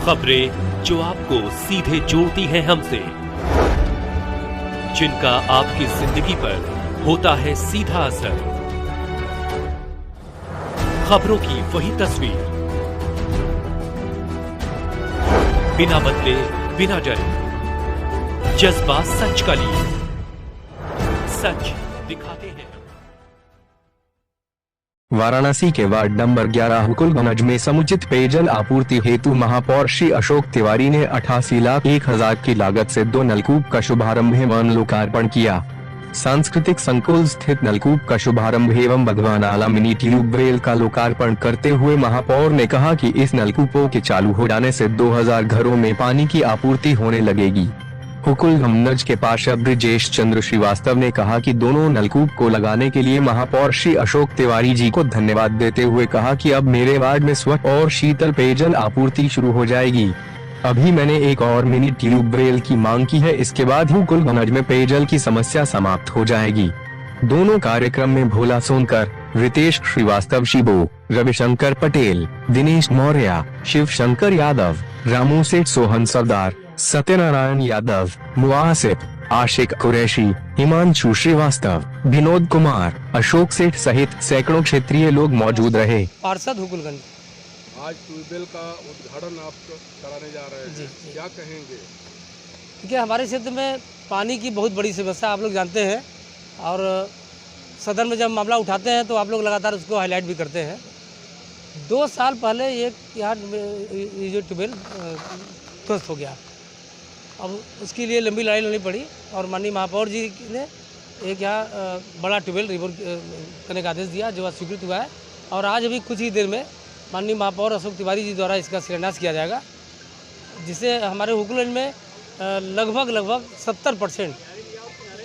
खबरें जो आपको सीधे जोड़ती हैं हमसे, जिनका आपकी जिंदगी पर होता है सीधा असर। खबरों की वही तस्वीर, बिना बदले बिना डरे, जज्बा सच का लिए, सच दिखाते हैं। वाराणसी के वार्ड नंबर 11 हुकुलगंज में समुचित पेयजल आपूर्ति हेतु महापौर श्री अशोक तिवारी ने 88,01,000 की लागत से 2 नलकूप का शुभारंभ एवं लोकार्पण किया। सांस्कृतिक संकुल स्थित नलकूप का शुभारंभ एवं भगवान आला मिनी ट्यूबवेल का लोकार्पण करते हुए महापौर ने कहा कि इस नलकूपों के चालू हो जाने से 2000 घरों में पानी की आपूर्ति होने लगेगी। हुकुलगंज के पार्षद ब्रिजेश चंद्र श्रीवास्तव ने कहा कि दोनों नलकूप को लगाने के लिए महापौर श्री अशोक तिवारी जी को धन्यवाद देते हुए कहा कि अब मेरे वार्ड में स्वच्छ और शीतल पेयजल आपूर्ति शुरू हो जाएगी। अभी मैंने एक और मिनी ट्यूबवेल की मांग की है, इसके बाद हुकुलगंज में पेयजल की समस्या समाप्त हो जाएगी। दोनों कार्यक्रम में भोला सोनकर, रितेश श्रीवास्तव शिबो, रविशंकर पटेल, दिनेश मौर्य, शिव शंकर यादव, रामू सेठ, सोहन सरदार, सत्यनारायण यादव, मुआसिफ, आशिक कुरैशी, हिमांशु श्रीवास्तव, विनोद कुमार, अशोक सेठ सहित सैकड़ों क्षेत्रीय लोग मौजूद रहे। पार्षद हुकुलगंज, आज ट्यूबवेल का उद्घाटन आप कराने जा रहे हैं, जी। क्या कहेंगे? देखिए, हमारे क्षेत्र में पानी की बहुत बड़ी समस्या आप लोग जानते हैं और सदन में जब मामला उठाते हैं तो आप लोग लगातार उसको हाईलाइट भी करते हैं। 2 साल पहले एक यहाँ ये जो ट्यूबवेल ध्वस्त हो गया, अब उसके लिए लंबी लड़ाई लड़नी पड़ी और माननीय महापौर जी ने एक यहाँ बड़ा ट्यूबवेल रिवर करने का आदेश दिया, जो आज स्वीकृत हुआ है और आज अभी कुछ ही देर में माननीय महापौर अशोक तिवारी जी द्वारा इसका शिलान्यास किया जाएगा, जिससे हमारे हुकुलगंज में लगभग 70%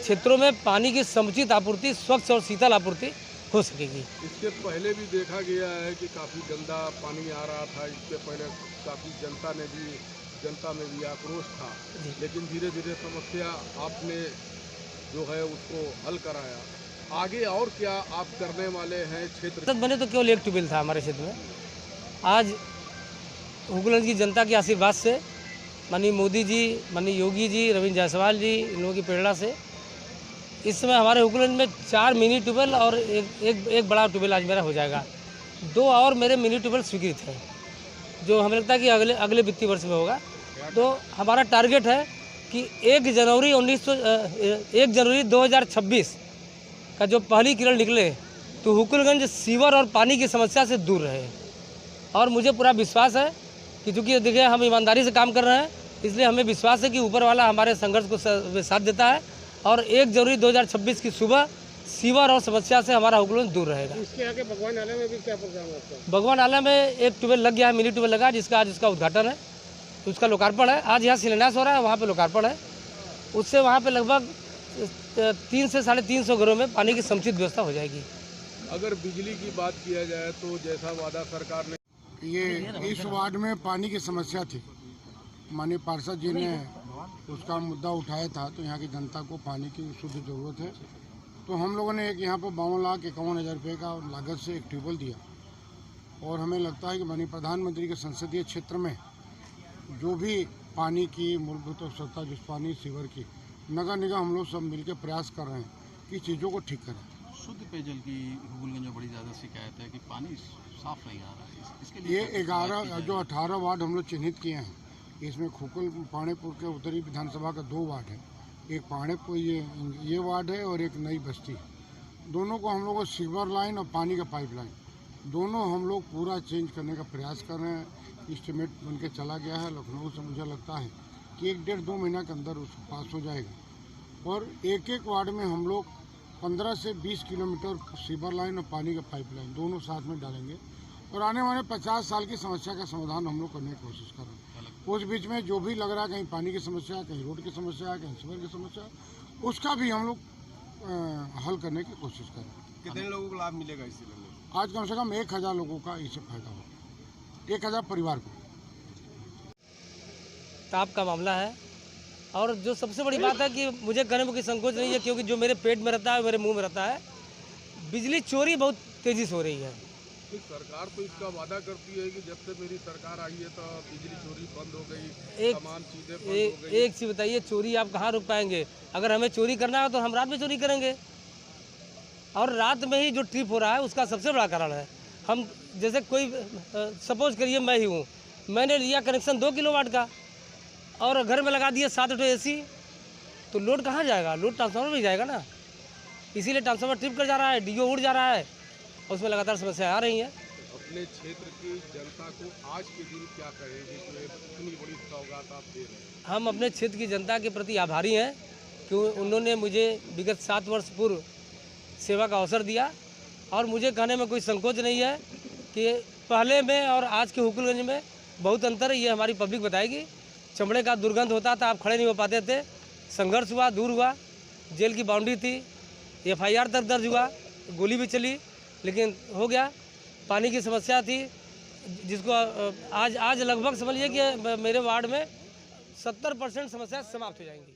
क्षेत्रों में पानी की समुचित आपूर्ति, स्वच्छ और शीतल आपूर्ति हो सकेगी। इसके पहले भी देखा गया है कि काफ़ी गंदा पानी आ रहा था, इससे पहले काफ़ी जनता में भी आक्रोश था, लेकिन धीरे धीरे समस्या आपने जो है उसको हल कराया। आगे और क्या आप करने वाले हैं क्षेत्र? तक बने तो केवल एक ट्यूबवेल था हमारे क्षेत्र में। आज हुकुलगंज की जनता के आशीर्वाद से, माननीय मोदी जी, माननीय योगी जी, रविंद्र जायसवाल जी, इन लोगों की प्रेरणा से इस समय हमारे हुकुलगंज में 4 मिनी ट्यूबवेल और एक बड़ा ट्यूबवेल आज मेरा हो जाएगा। 2 और मेरे मिनी ट्यूबवेल स्वीकृत है, जो हमें लगता है कि अगले वित्तीय वर्ष में होगा। तो हमारा टारगेट है कि 1 जनवरी 2026 का जो पहली किरण निकले तो हुकुलगंज सीवर और पानी की समस्या से दूर रहे। और मुझे पूरा विश्वास है कि चूँकि देखिए हम ईमानदारी से काम कर रहे हैं, इसलिए हमें विश्वास है कि ऊपर वाला हमारे संघर्ष को साथ देता है और 1 जनवरी 2026 की सुबह सीवर और समस्या से हमारा हुकुलगंज दूर रहेगा। इसके आगे भगवान आला में भी क्या प्रोग्राम है? भगवान आला में एक ट्यूबवेल लग गया है, मिनी ट्यूबवेल लगा, जिसका आज उसका उद्घाटन है, उसका लोकार्पण है। आज यहाँ शिलान्यास हो रहा है, वहाँ पे लोकार्पण है। उससे वहाँ पे लगभग 300 से 350 घरों में पानी की समुचित व्यवस्था हो जाएगी। अगर बिजली की बात किया जाए तो जैसा वादा सरकार ने, ये इस वार्ड में पानी की समस्या थी, माननीय पार्षद जी ने उसका मुद्दा उठाया था, तो यहाँ की जनता को पानी की शुद्ध ज़रूरत है। तो हम लोगों ने एक यहाँ पर 52,51,000 रुपये का लागत से एक ट्यूबवेल दिया और हमें लगता है कि माननीय प्रधानमंत्री के संसदीय क्षेत्र में जो भी पानी की मूलभूत आवश्यकता, जिस पानी सीवर की, नगर निगम हम लोग सब मिलकर प्रयास कर रहे हैं कि चीज़ों को ठीक करें। शुद्ध पेयजल की हुकुलगंज में बड़ी ज़्यादा शिकायत है कि पानी साफ नहीं आ रहा है। इसके लिए ये 18 वार्ड हम लोग चिन्हित किए हैं। इसमें खुकुल पाणेपुर के उत्तरी विधानसभा का 2 वार्ड है, एक पाणेपुर ये वार्ड है और एक नई बस्ती। दोनों को हम लोग सीवर लाइन और पानी का पाइपलाइन दोनों हम लोग पूरा चेंज करने का प्रयास कर रहे हैं। इस्टीमेट बन के चला गया है लखनऊ से, मुझे लगता है कि 1-1.5-2 महीना के अंदर उसको पास हो जाएगा। और एक वार्ड में हम लोग 15 से 20 किलोमीटर सीवर लाइन और पानी का पाइपलाइन दोनों साथ में डालेंगे और आने वाले 50 साल की समस्या का समाधान हम लोग करने की कोशिश कर रहे हैं। उस बीच में जो भी लग रहा है, कहीं पानी की समस्या है, कहीं रोड की समस्या है, कहीं सीवर की समस्या है, उसका भी हम लोग हल करने की कोशिश कर रहे हैं। कितने लोगों को लाभ मिलेगा इससे? आज कम से कम 1000 लोगों का इससे फायदा होगा, 1000 परिवार को। ताप का मामला है और जो सबसे बड़ी बात है कि मुझे कहने में कोई संकोच नहीं है, क्योंकि जो मेरे पेट में रहता है, मेरे मुंह में रहता है, बिजली चोरी बहुत तेज़ी से हो रही है। नहीं, सरकार तो इसका वादा करती है कि जब से मेरी सरकार आई है तो बिजली चोरी बंद हो गई, तमाम चीजें बंद हो गई। एक चीज़ बताइए, चोरी आप कहाँ रुक पाएंगे? अगर हमें चोरी करना है तो हम रात में चोरी करेंगे, और रात में ही जो ट्रिप हो रहा है उसका सबसे बड़ा कारण है। हम जैसे कोई सपोज करिए मैं ही हूँ, मैंने लिया कनेक्शन 2 किलोवाट का और घर में लगा दिया 7 AC, तो लोड कहाँ जाएगा? लोड ट्रांसफार्मर में जाएगा ना, इसीलिए ट्रांसफार्मर ट्रिप कर जा रहा है, डीओ उड़ जा रहा है, और उसमें लगातार समस्या आ रही हैं। अपने क्षेत्र की जनता को आज के दिन क्या कहेंगे कि इतनी बड़ी सौगात आप दे रहे हैं? हम अपने क्षेत्र की जनता के प्रति आभारी हैं कि उन्होंने मुझे विगत 7 वर्ष पूर्व सेवा का अवसर दिया, और मुझे कहने में कोई संकोच नहीं है कि पहले में और आज के हुकुलगंज में बहुत अंतर है। ये हमारी पब्लिक बताएगी। चमड़े का दुर्गंध होता था, आप खड़े नहीं हो पाते थे, संघर्ष हुआ, दूर हुआ, जेल की बाउंड्री थी, FIR तक दर्ज हुआ, गोली भी चली, लेकिन हो गया। पानी की समस्या थी जिसको आज लगभग समझिए कि मेरे वार्ड में 70% समस्या समाप्त हो जाएंगी।